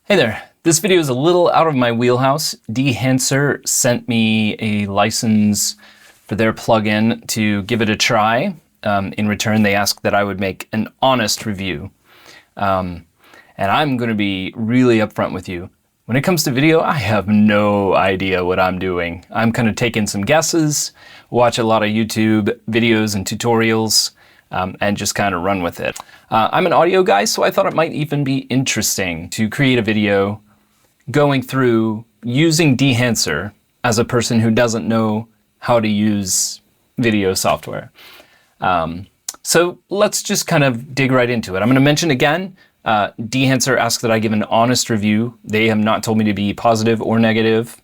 Hey there, this video is a little out of my wheelhouse. Dehancer sent me a license for their plugin to give it a try. In return, they asked that I would make an honest review. And I'm going to be really upfront with you. When it comes to video, I have no idea what I'm doing. I'm kind of taking some guesses, watch a lot of YouTube videos and tutorials, and just kind of run with it. I'm an audio guy, so I thought it might even be interesting to create a video going through using Dehancer as a person who doesn't know how to use video software. So let's just kind of dig right into it. I'm going to mention again, Dehancer asked that I give an honest review. They have not told me to be positive or negative.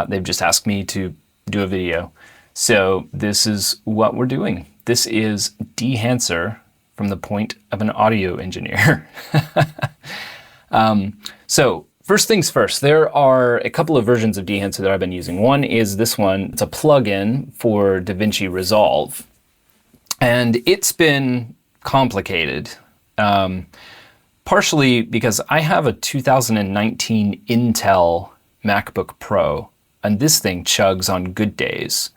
They've just asked me to do a video. So this is what we're doing. This is Dehancer from the point of an audio engineer. So first things first, there are a couple of versions of Dehancer that I've been using. One is this one. It's a plugin for DaVinci Resolve. And it's been complicated, partially because I have a 2019 Intel MacBook Pro, and this thing chugs on good days.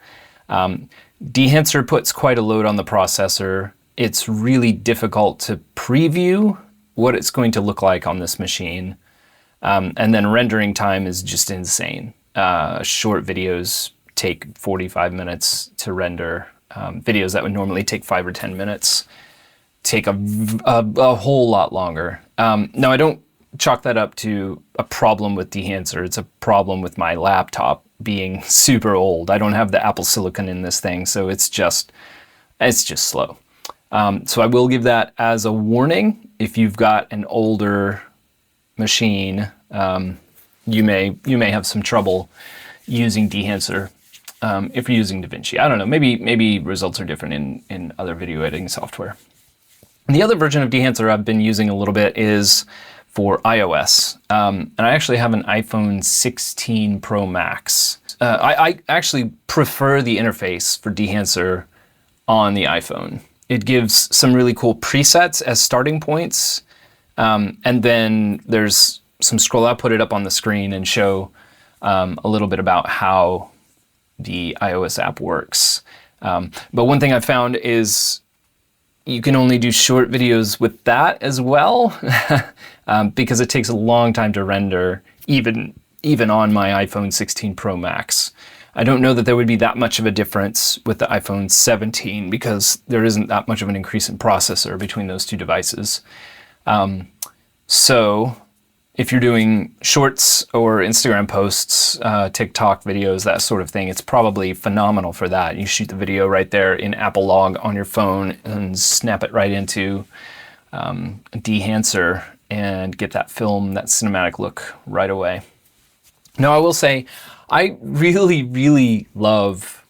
Dehancer puts quite a load on the processor. It's really difficult to preview what it's going to look like on this machine. And then rendering time is just insane. Short videos take 45 minutes to render. Videos that would normally take 5 or 10 minutes take a whole lot longer. Now, I don't chalk that up to a problem with Dehancer. It's a problem with my laptop being super old. I don't have the Apple Silicon in this thing, so it's just slow. So I will give that as a warning. If you've got an older machine, you may have some trouble using Dehancer if you're using DaVinci. I don't know, maybe results are different in other video editing software. And the other version of Dehancer I've been using a little bit is for iOS. And I actually have an iPhone 16 Pro Max. I actually prefer the interface for Dehancer on the iPhone. It gives some really cool presets as starting points. And then there's some scroll. I'll put it up on the screen and show a little bit about how the iOS app works. But one thing I found is you can only do short videos with that as well, because it takes a long time to render, even on my iPhone 16 Pro Max. I don't know that there would be that much of a difference with the iPhone 17 because there isn't that much of an increase in processor between those two devices. So if you're doing shorts or Instagram posts, TikTok videos, that sort of thing, it's probably phenomenal for that. You shoot the video right there in Apple Log on your phone and snap it right into Dehancer and get that film, that cinematic look right away. Now, I will say, I really, really love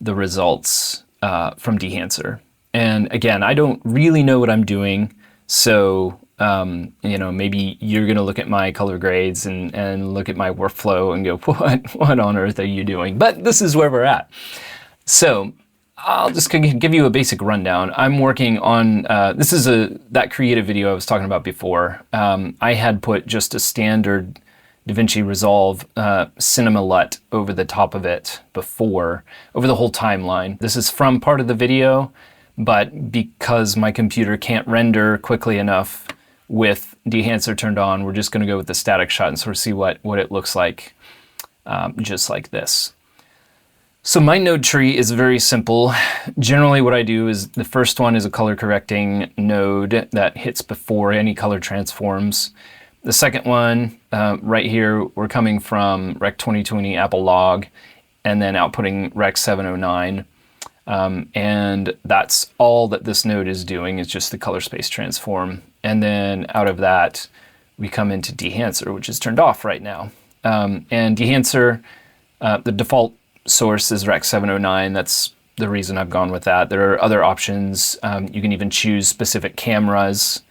the results from Dehancer. And again, I don't really know what I'm doing, so maybe you're going to look at my color grades and look at my workflow and go, what on earth are you doing? But this is where we're at. So I'll just give you a basic rundown. I'm working on, this is that creative video I was talking about before. I had put just a standard DaVinci Resolve Cinema LUT over the top of it before, over the whole timeline. This is from part of the video, but because my computer can't render quickly enough with Dehancer turned on, we're just going to go with the static shot and sort of see what it looks like, just like this. So my node tree is very simple. Generally what I do is the first one is a color correcting node that hits before any color transforms. The second one, right here, we're coming from Rec 2020 Apple Log and then outputting Rec 709. And that's all that this node is doing, is just the color space transform. And then out of that, we come into Dehancer, which is turned off right now. And Dehancer, the default source is Rec 709. That's the reason I've gone with that. There are other options. You can even choose specific cameras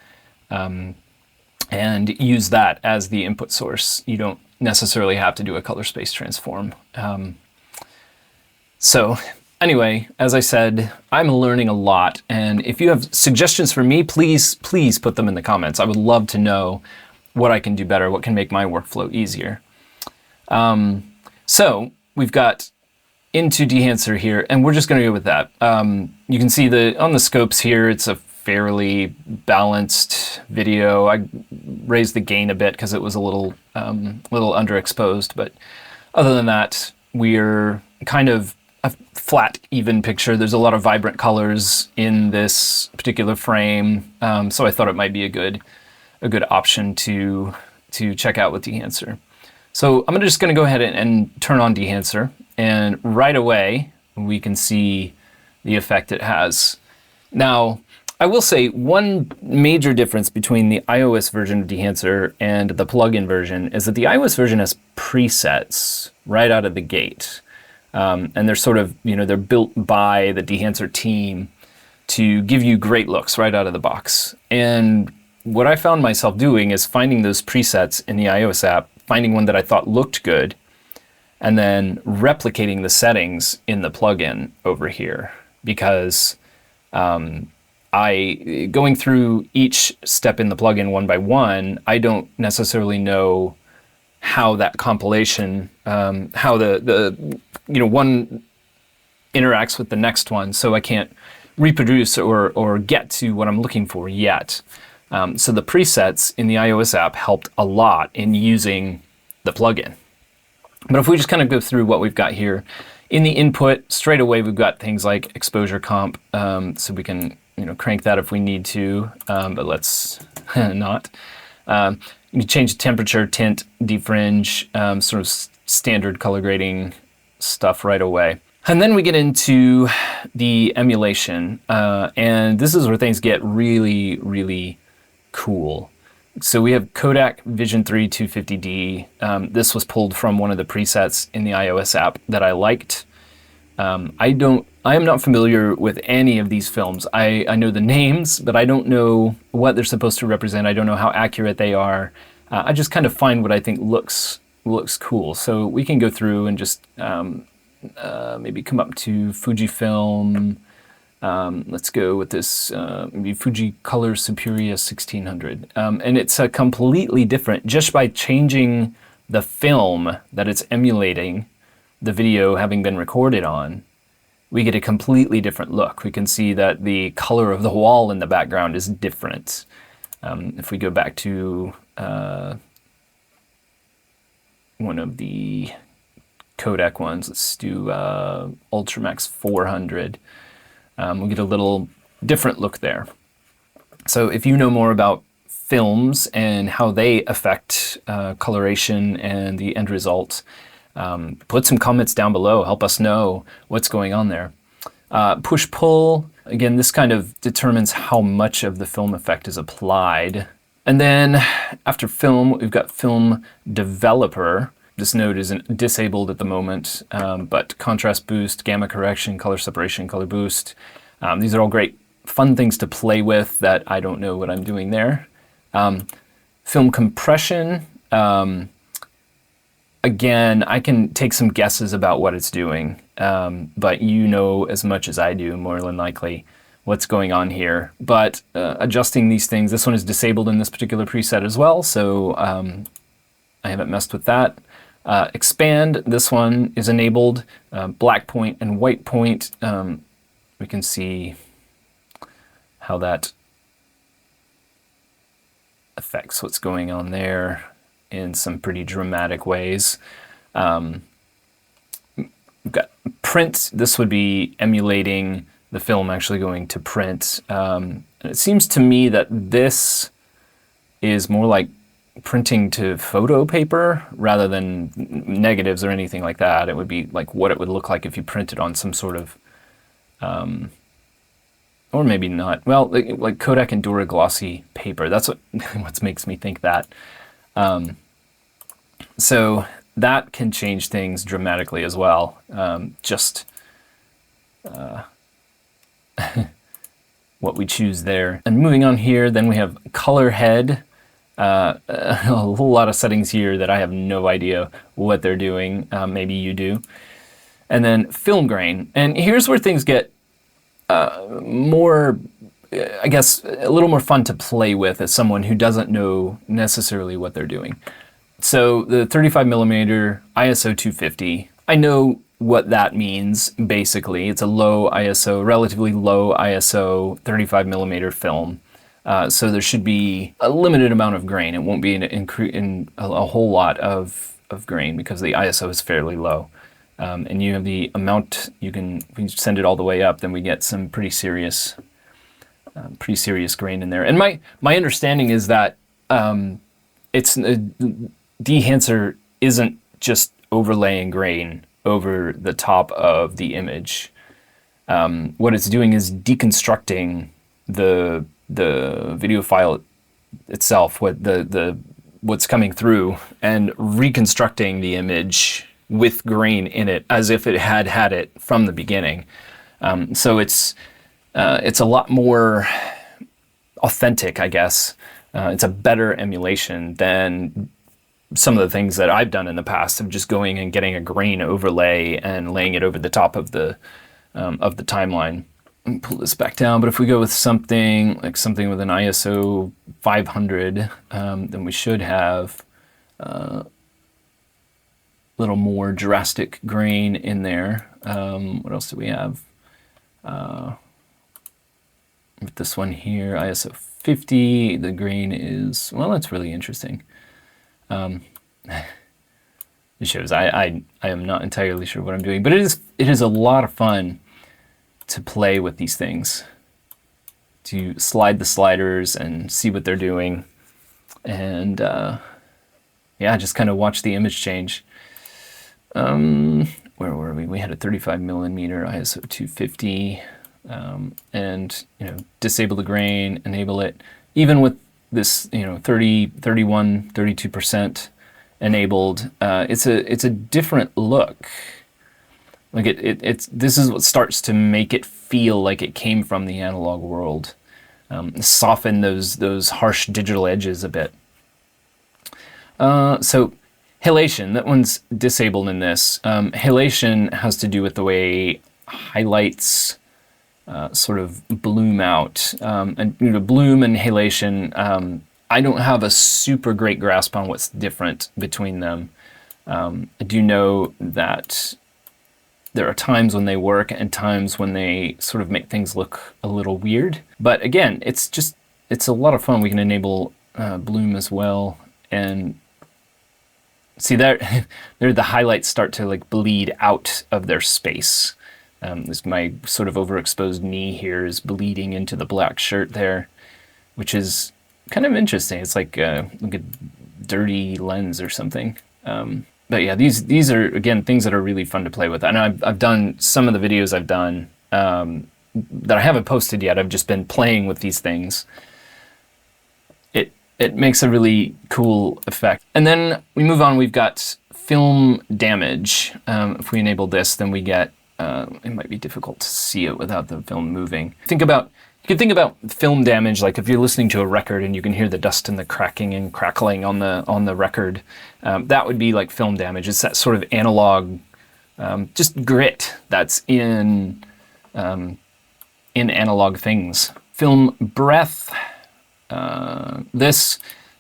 and use that as the input source. You don't necessarily have to do a color space transform. So anyway, as I said, I'm learning a lot, and if you have suggestions for me, please put them in the comments. I would love to know what I can do better, what can make my workflow easier. So we've got into Dehancer here, and we're just going to go with that. You can see on the scopes here, it's a fairly balanced video. I raised the gain a bit because it was a little underexposed, but other than that, we're kind of a flat, even picture. There's a lot of vibrant colors in this particular frame, so I thought it might be a good option to check out with Dehancer. So I'm just going to go ahead and turn on Dehancer, and right away we can see the effect it has. Now, I will say one major difference between the iOS version of Dehancer and the plugin version is that the iOS version has presets right out of the gate. And they're sort of, they're built by the Dehancer team to give you great looks right out of the box. And what I found myself doing is finding those presets in the iOS app, finding one that I thought looked good, and then replicating the settings in the plugin over here. Because going through each step in the plugin one by one, I don't necessarily know how that compilation, how the one interacts with the next one, so I can't reproduce or get to what I'm looking for yet. So the presets in the iOS app helped a lot in using the plugin. But if we just kind of go through what we've got here, in the input, straight away we've got things like exposure comp, so we can crank that if we need to, but let's not. You change the temperature, tint, defringe, sort of standard color grading stuff right away. And then we get into the emulation, and this is where things get really, really cool. So we have Kodak Vision 3 250D. This was pulled from one of the presets in the iOS app that I liked. I am not familiar with any of these films. I know the names, but I don't know what they're supposed to represent. I don't know how accurate they are. I just kind of find what I think looks cool. So we can go through and just maybe come up to Fujifilm. Let's go with this, maybe Fuji Color Superia 1600. And it's a completely different, just by changing the film that it's emulating the video having been recorded on, we get a completely different look. We can see that the color of the wall in the background is different. If we go back to one of the Kodak ones, let's do Ultramax 400. We'll get a little different look there. So if you know more about films and how they affect coloration and the end result, put some comments down below. Help us know what's going on there. Push-pull, again, this kind of determines how much of the film effect is applied. And then after film, we've got film developer. This node isn't disabled at the moment, but contrast boost, gamma correction, color separation, color boost. These are all great fun things to play with that I don't know what I'm doing there. Film compression. Again, I can take some guesses about what it's doing, but you know as much as I do, more than likely, what's going on here. But adjusting these things, this one is disabled in this particular preset as well, so I haven't messed with that. Expand, this one is enabled. Black point and white point, we can see how that affects what's going on there in some pretty dramatic ways. We've got print. This would be emulating the film actually going to print. And it seems to me that this is more like printing to photo paper rather than negatives or anything like that. It would be like what it would look like if you printed on some sort of, or maybe not. Well, like Kodak Endura glossy paper. That's what makes me think that. So that can change things dramatically as well. What we choose there. And moving on here, then we have color head. A whole lot of settings here that I have no idea what they're doing. Maybe you do. And then film grain. And here's where things get more I guess, a little more fun to play with as someone who doesn't know necessarily what they're doing. So the 35 millimeter ISO 250, I know what that means, basically. It's a low ISO, relatively low ISO 35 millimeter film. So there should be a limited amount of grain. It won't be in a whole lot of grain because the ISO is fairly low. And you have the amount, if you send it all the way up, then we get some pretty serious grain in there. And my understanding is that Dehancer isn't just overlaying grain over the top of the image. What it's doing is deconstructing the video file itself, what's coming through, and reconstructing the image with grain in it as if it had it from the beginning. So it's a lot more authentic, I guess. It's a better emulation than some of the things that I've done in the past of just going and getting a grain overlay and laying it over the top of the timeline. Let me pull this back down. But if we go with something with an ISO 500, then we should have a little more drastic grain in there. What else do we have? With this one here, ISO 50, the grain is, well, that's really interesting. It shows I am not entirely sure what I'm doing, but it is a lot of fun to play with these things, to slide the sliders and see what they're doing, and yeah, just kind of watch the image change. Where were we? We had a 35 millimeter ISO 250, and disable the grain, enable it, even with this 30, 31, 32% enabled. It's a different look. Like this is what starts to make it feel like it came from the analog world. Soften those harsh digital edges a bit. So halation, that one's disabled in this. Halation has to do with the way highlights sort of bloom out. And bloom and halation, I don't have a super great grasp on what's different between them. I do know that there are times when they work and times when they sort of make things look a little weird. But again, it's a lot of fun. We can enable bloom as well. And see there, the highlights start to like bleed out of their space. My sort of overexposed knee here is bleeding into the black shirt there, which is kind of interesting. It's like a dirty lens or something. But yeah, these are, again, things that are really fun to play with. And I've done some of the videos I've done that I haven't posted yet. I've just been playing with these things. It makes a really cool effect. And then we move on. We've got film damage. If we enable this, then we get, it might be difficult to see it without the film moving. You can think about film damage, like if you're listening to a record and you can hear the dust and the cracking and crackling on the record. That would be like film damage. It's that sort of analog, just grit that's in analog things. Film breath. This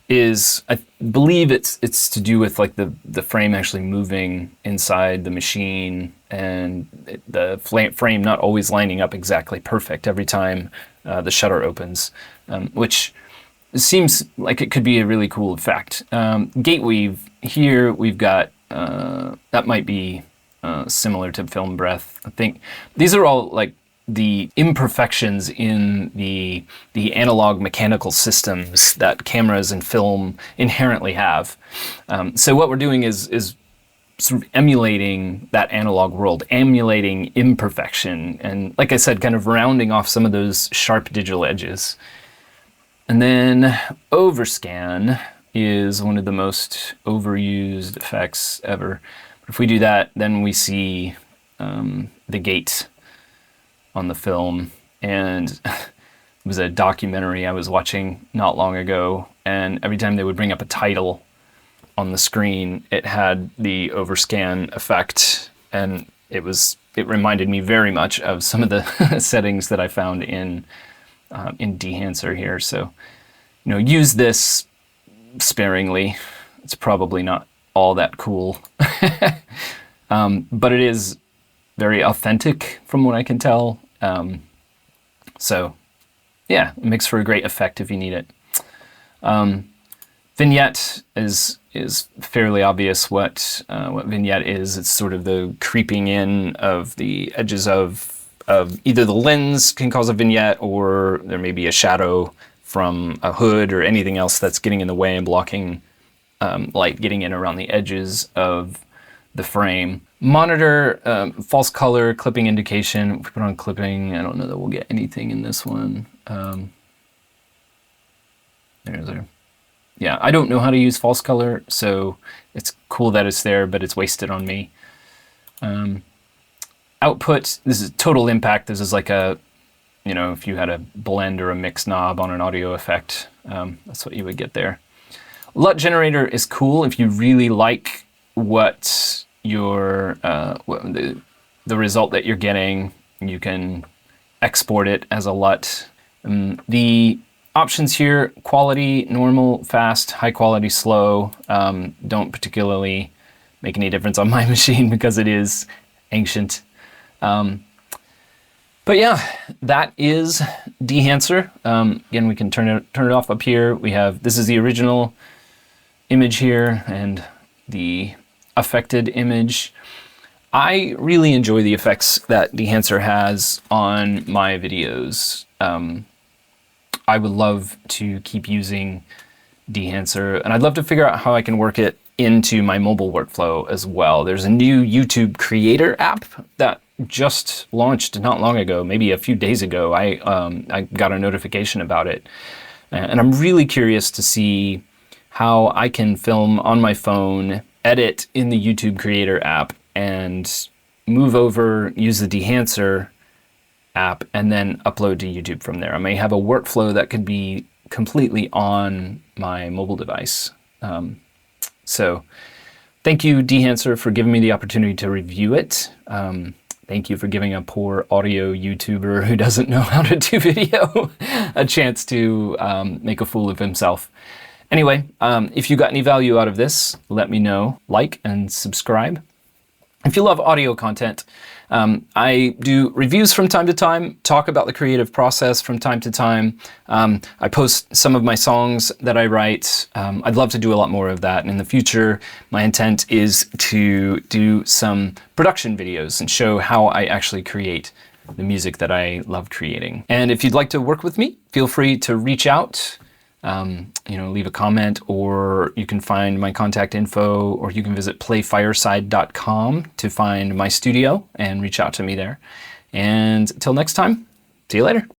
is, I believe it's to do with like the frame actually moving inside the machine and the frame not always lining up exactly perfect every time the shutter opens, which seems like it could be a really cool effect. Gate weave, here we've got, that might be similar to film breath. I think these are all like the imperfections in the analog mechanical systems that cameras and film inherently have. So what we're doing is sort of emulating that analog world, emulating imperfection, and like I said, kind of rounding off some of those sharp digital edges. And then overscan is one of the most overused effects ever. But if we do that, then we see the gate on the film. And it was a documentary I was watching not long ago, and every time they would bring up a title on the screen, it had the overscan effect, and it reminded me very much of some of the settings that I found in in Dehancer here. So, use this sparingly. It's probably not all that cool, but it is very authentic from what I can tell. So yeah, it makes for a great effect if you need it. Vignette is fairly obvious what vignette is. It's sort of the creeping in of the edges of either the lens can cause a vignette, or there may be a shadow from a hood or anything else that's getting in the way and blocking light getting in around the edges of the frame. Monitor, false color, clipping indication. If we put on clipping, I don't know that we'll get anything in this one. Yeah, I don't know how to use false color, so it's cool that it's there, but it's wasted on me. Output, this is total impact. This is like a, if you had a blend or a mix knob on an audio effect, that's what you would get there. LUT generator is cool if you really like what your the result that you're getting. You can export it as a LUT. The options here: quality, normal, fast, high quality, slow, don't particularly make any difference on my machine because it is ancient. But yeah, that is Dehancer. Again, we can turn it off up here. We have, this is the original image here and the affected image. I really enjoy the effects that Dehancer has on my videos. I would love to keep using Dehancer, and I'd love to figure out how I can work it into my mobile workflow as well. There's a new YouTube creator app that just launched not long ago, maybe a few days ago. I got a notification about it, and I'm really curious to see how I can film on my phone, edit in the YouTube creator app, and move over, use the Dehancer app, and then upload to YouTube from there. I may have a workflow that could be completely on my mobile device. So thank you, Dehancer, for giving me the opportunity to review it. Thank you for giving a poor audio YouTuber who doesn't know how to do video a chance to make a fool of himself. Anyway, if you got any value out of this, let me know. Like and subscribe. If you love audio content, I do reviews from time to time, talk about the creative process from time to time. I post some of my songs that I write. I'd love to do a lot more of that. And in the future, my intent is to do some production videos and show how I actually create the music that I love creating. And if you'd like to work with me, feel free to reach out. Leave a comment, or you can find my contact info, or you can visit playfireside.com to find my studio and reach out to me there. And until next time, see you later.